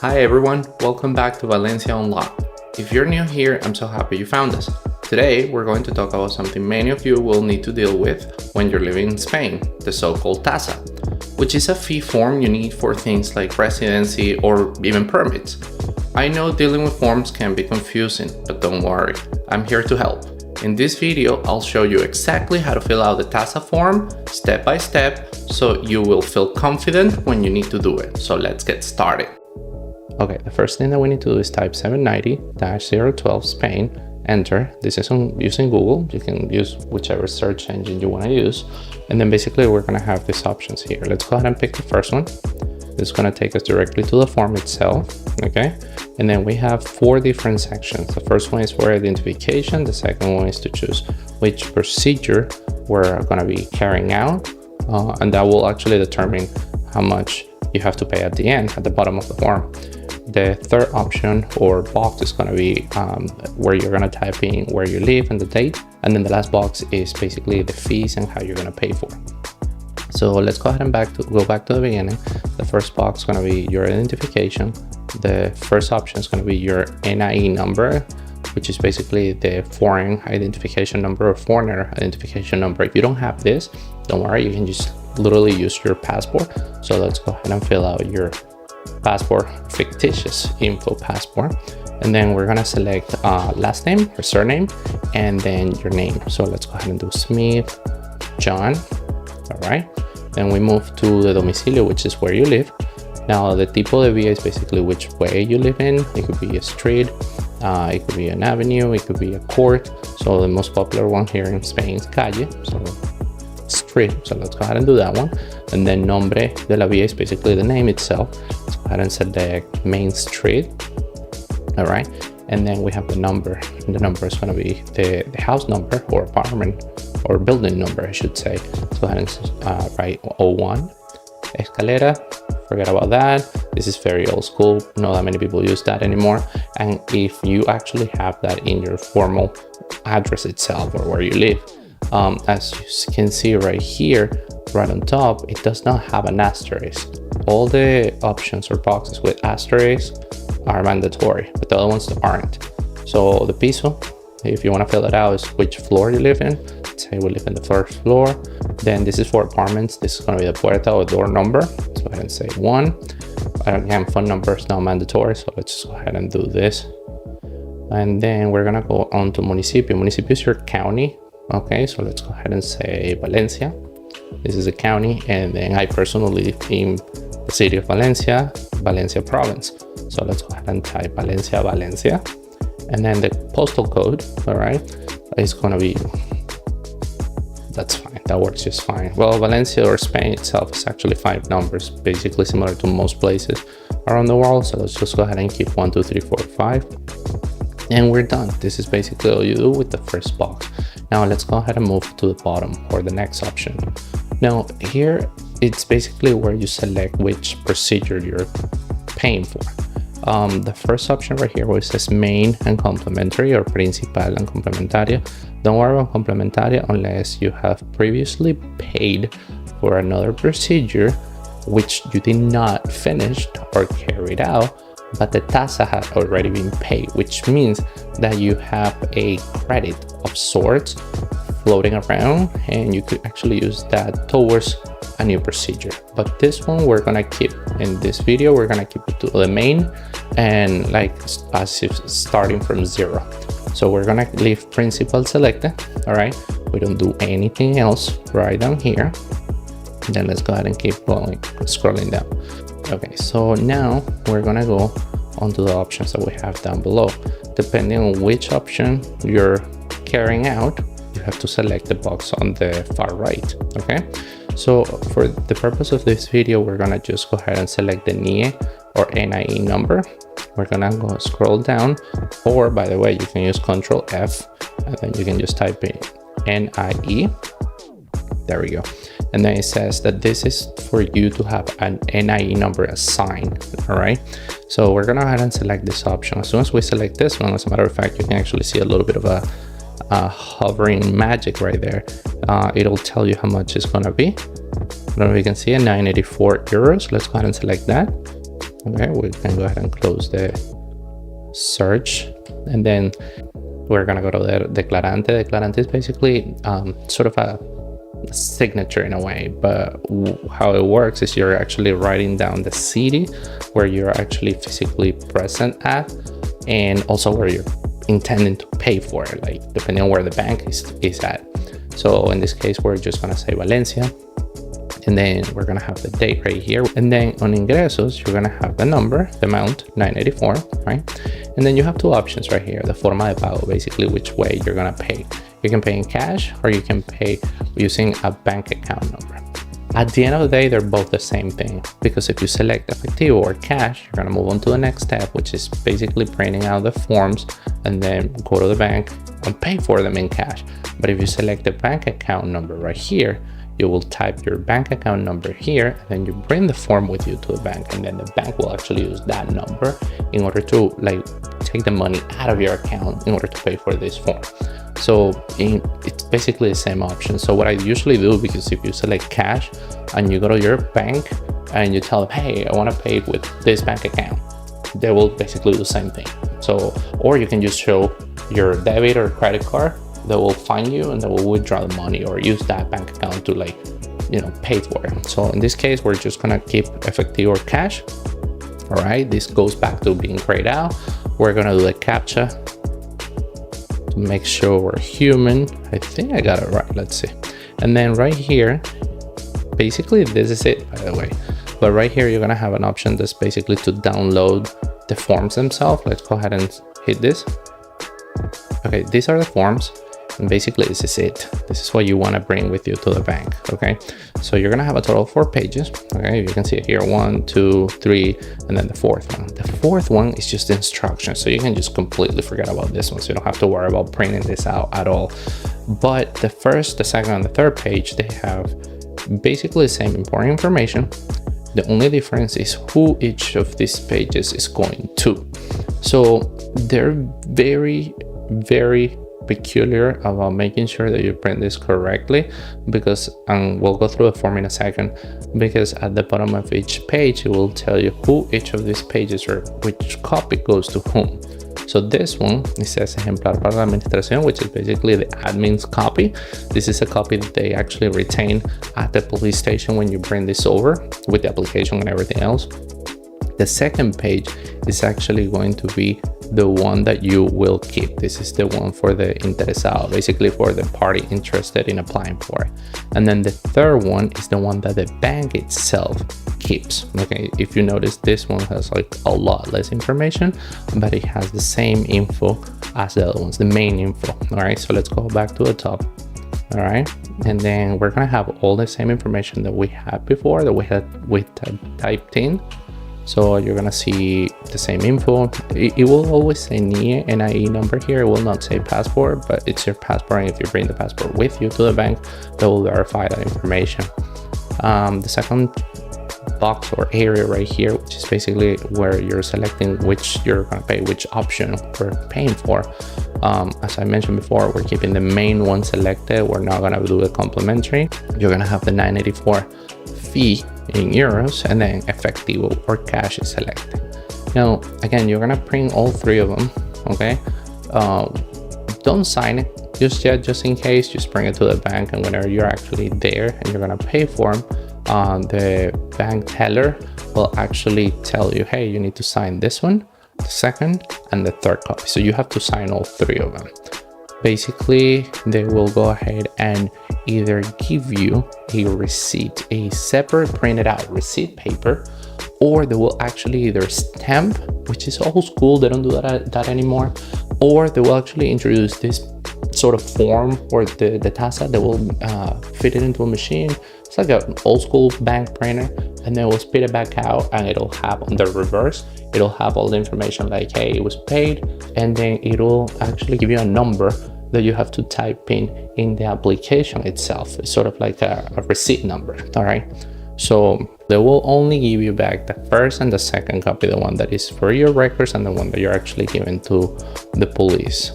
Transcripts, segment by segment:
Hi everyone, welcome back to Valencia Unlocked. If you're new here, I'm so happy you found us. Today, we're going to talk about something many of you will need to deal with when you're living in Spain, the so-called TASA, which is a fee form you need for things like residency or even permits. I know dealing with forms can be confusing, but don't worry, I'm here to help. In this video, I'll show you exactly how to fill out the TASA form step by step so you will feel confident when you need to do it. So let's get started. Okay, the first thing that we need to do is type 790-012 Spain, enter. This is using Google. You can use whichever search engine you want to use. And then basically we're going to have these options here. Let's go ahead and pick the first one. It's going to take us directly to the form itself, okay? And then we have 4 different sections. The first one is for identification. The second one is to choose which procedure we're going to be carrying out. And that will actually determine how much you have to pay at the end, at the bottom of the form. The third option or box is going to be where you're going to type in where you live and the date. And then the last box is basically the fees and how you're going to pay for it. So let's go ahead and go back to the beginning. The first box is going to be your identification. The first option is going to be your NIE number, which is basically the foreign identification number or foreigner identification number. If you don't have this, don't worry, you can just literally use your passport. So let's go ahead and fill out your passport, fictitious info passport. And then we're gonna select last name or surname and then your name. So let's go ahead and do Smith John. All right, then we move to the domicilio, which is where you live. Now the tipo de vía is basically which way you live in. It could be a street, it could be an avenue, it could be a court. So the most popular one here in Spain is calle, so street. So let's go ahead and do that one. And then nombre de la vía is basically the name itself. Let's go ahead and select main street. All right, and then we have the number, and the number is going to be the house number or apartment or building number, I should say. Let's go ahead and write 01. Escalera, forget about that. This is very old school. Not that many people use that anymore. And if you actually have that in your formal address itself or where you live, as you can see right here, right on top, it does not have an asterisk. All the options or boxes with asterisks are mandatory, but the other ones aren't. So the piso, if you want to fill it out, is which floor you live in. Let's say we live in the first floor. Then this is for apartments. This is going to be the puerta or door number. Let's go ahead and say 1. Again, phone number is not mandatory, so let's just go ahead and do this. And then we're going to go on to municipio. Municipio is your county. Okay, so let's go ahead and say Valencia. This is a county, and then I personally live in the city of Valencia, Valencia province. So let's go ahead and type Valencia, Valencia. And then the postal code, all right, is going to be, that's fine, that works just fine. Well, Valencia or Spain itself is actually 5 numbers, basically similar to most places around the world. So let's just go ahead and keep 1, 2, 3, 4, 5. And we're done. This is basically all you do with the first box. Now let's go ahead and move to the bottom or the next option. Now here, it's basically where you select which procedure you're paying for. The first option right here where it says main and complementary or principal and complementaria. Don't worry about complementaria unless you have previously paid for another procedure which you did not finish or carried out, but the TASA had already been paid, which means that you have a credit of sorts floating around and you could actually use that towards a new procedure. But this one we're gonna keep in this video, we're gonna keep it to the main and like as if starting from 0. So we're gonna leave principal selected. All right, we don't do anything else right down here. And then let's go ahead and keep going, scrolling down. Okay, so now we're gonna go onto the options that we have down below. Depending on which option you're carrying out, you have to select the box on the far right. Okay, so for the purpose of this video, we're gonna just go ahead and select the NIE or NIE number. We're gonna go scroll down, or by the way, you can use Control F and then you can just type in NIE. There we go. And then it says that this is for you to have an NIE number assigned. All right, so we're gonna go ahead and select this option. As soon as we select this one, as a matter of fact, you can actually see a little bit of a hovering magic right there. It'll tell you how much it's gonna be. I don't know if you can see it, 984 euros. Let's go ahead and select that. Okay, we can go ahead and close the search, and then we're gonna go to the declarante. Declarante is basically sort of a signature in a way, but how it works is you're actually writing down the city where you're actually physically present at, and also where you're intending to pay for it, like depending on where the bank is at. So in this case, we're just gonna say Valencia, and then we're gonna have the date right here, and then on ingresos you're gonna have the number, the amount 984, right? And then you have two options right here, the forma de pago, basically which way you're gonna pay. You can pay in cash, or you can pay using a bank account number. At the end of the day, they're both the same thing, because if you select efectivo or cash, you're gonna move on to the next step, which is basically printing out the forms and then go to the bank and pay for them in cash. But if you select the bank account number right here, you will type your bank account number here, and then you bring the form with you to the bank, and then the bank will actually use that number in order to like take the money out of your account in order to pay for this form. So it's basically the same option. So what I usually do, because if you select cash and you go to your bank and you tell them, hey, I want to pay with this bank account, they will basically do the same thing. So, or you can just show your debit or credit card, they will find you and they will withdraw the money or use that bank account to like, you know, pay for it. So in this case, we're just gonna keep efectivo or cash. All right, this goes back to being grayed out. We're gonna do the CAPTCHA to make sure we're human. I think I got it right, let's see. And then right here, basically this is it, by the way. But right here, you're gonna have an option that's basically to download the forms themselves. Let's go ahead and hit this. Okay, these are the forms. And basically this is it. This is what you want to bring with you to the bank. Okay, so you're gonna have a total of 4 pages. Okay, you can see it here, 1, 2, 3, and then the fourth one. The fourth one is just instructions, so you can just completely forget about this one, so you don't have to worry about printing this out at all. But the first, the second, and the third page, they have basically the same important information. The only difference is who each of these pages is going to. So they're very peculiar about making sure that you print this correctly, because we'll go through the form in a second, because at the bottom of each page it will tell you who each of these pages or which copy goes to whom. So this one, it says ejemplar para la administración, which is basically the admin's copy. This is a copy that they actually retain at the police station when you bring this over with the application and everything else. The second page is actually going to be the one that you will keep. This is the one for the interesado, basically for the party interested in applying for it. And then the third one is the one that the bank itself keeps. Okay, if you notice, this one has like a lot less information, but it has the same info as the other ones, the main info. All right, so let's go back to the top. All right, and then we're gonna have all the same information that we had before, that we typed in. So you're gonna see the same info. It will always say NIE number here. It will not say passport, but it's your passport. And if you bring the passport with you to the bank, they will verify that information. The second box or area right here, which is basically where you're selecting which you're gonna pay, which option we're paying for. As I mentioned before, we're keeping the main one selected. We're not gonna do the complimentary. You're gonna have the 984 fee in euros, and then efectivo or cash is selected. Now again, you're gonna print all 3 of them. Okay, don't sign it just yet, just in case. Just bring it to the bank, and whenever you're actually there and you're gonna pay for them, the bank teller will actually tell you, hey, you need to sign this one, the second, and the third copy. So you have to sign all 3 of them. Basically, they will go ahead and either give you a receipt, a separate printed out receipt paper, or they will actually either stamp, which is old school, they don't do that anymore, or they will actually introduce this sort of form or the TASA. They will fit it into a machine. It's like an old school bank printer, and then we'll spit it back out, and it'll have on the reverse, it'll have all the information like, hey, it was paid, and then it'll actually give you a number that you have to type in the application itself. It's sort of like a receipt number. All right, so they will only give you back the first and the second copy, the one that is for your records and the one that you're actually giving to the police.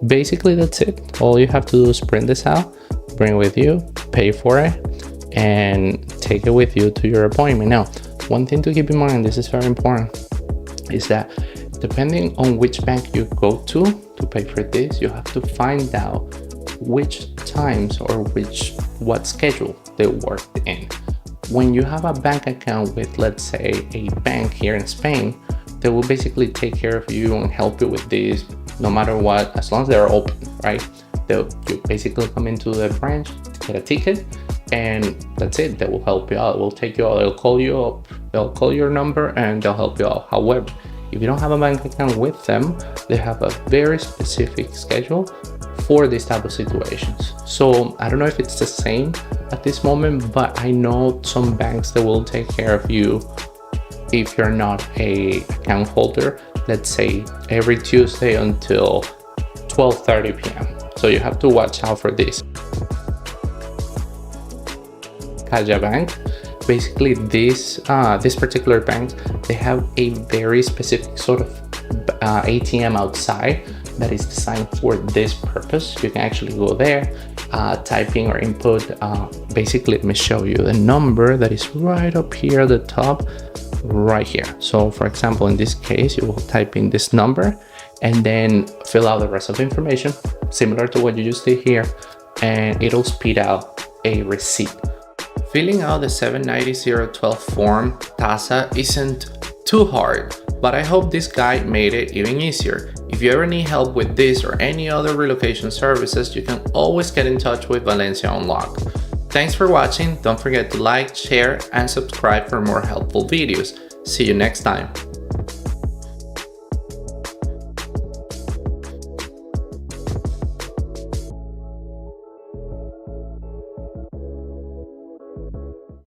Basically, that's it. All you have to do is print this out, bring it with you, pay for it, and take it with you to your appointment. Now, one thing to keep in mind, this is very important, is that depending on which bank you go to pay for this, you have to find out which times or what schedule they work in. When you have a bank account with, let's say, a bank here in Spain, they will basically take care of you and help you with this no matter what, as long as they're open, right? You basically come into the branch, get a ticket, and that's it. They will help you out. They'll take you out. They'll call you up. They'll call your number and they'll help you out. However, if you don't have a bank account with them, they have a very specific schedule for these type of situations. So I don't know if it's the same at this moment, but I know some banks that will take care of you if you're not a account holder, let's say every Tuesday until 12:30 p.m. So you have to watch out for this. Caja Bank, basically this particular bank, they have a very specific sort of ATM outside that is designed for this purpose. You can actually go there, typing or input, basically let me show you the number that is right up here at the top, right here. So for example, in this case, you will type in this number and then fill out the rest of the information, similar to what you just did here, and it'll spit out a receipt. Filling out the 790-012 form, TASA, isn't too hard, but I hope this guide made it even easier. If you ever need help with this or any other relocation services, you can always get in touch with Valencia Unlocked. Thanks for watching. Don't forget to like, share, and subscribe for more helpful videos. See you next time.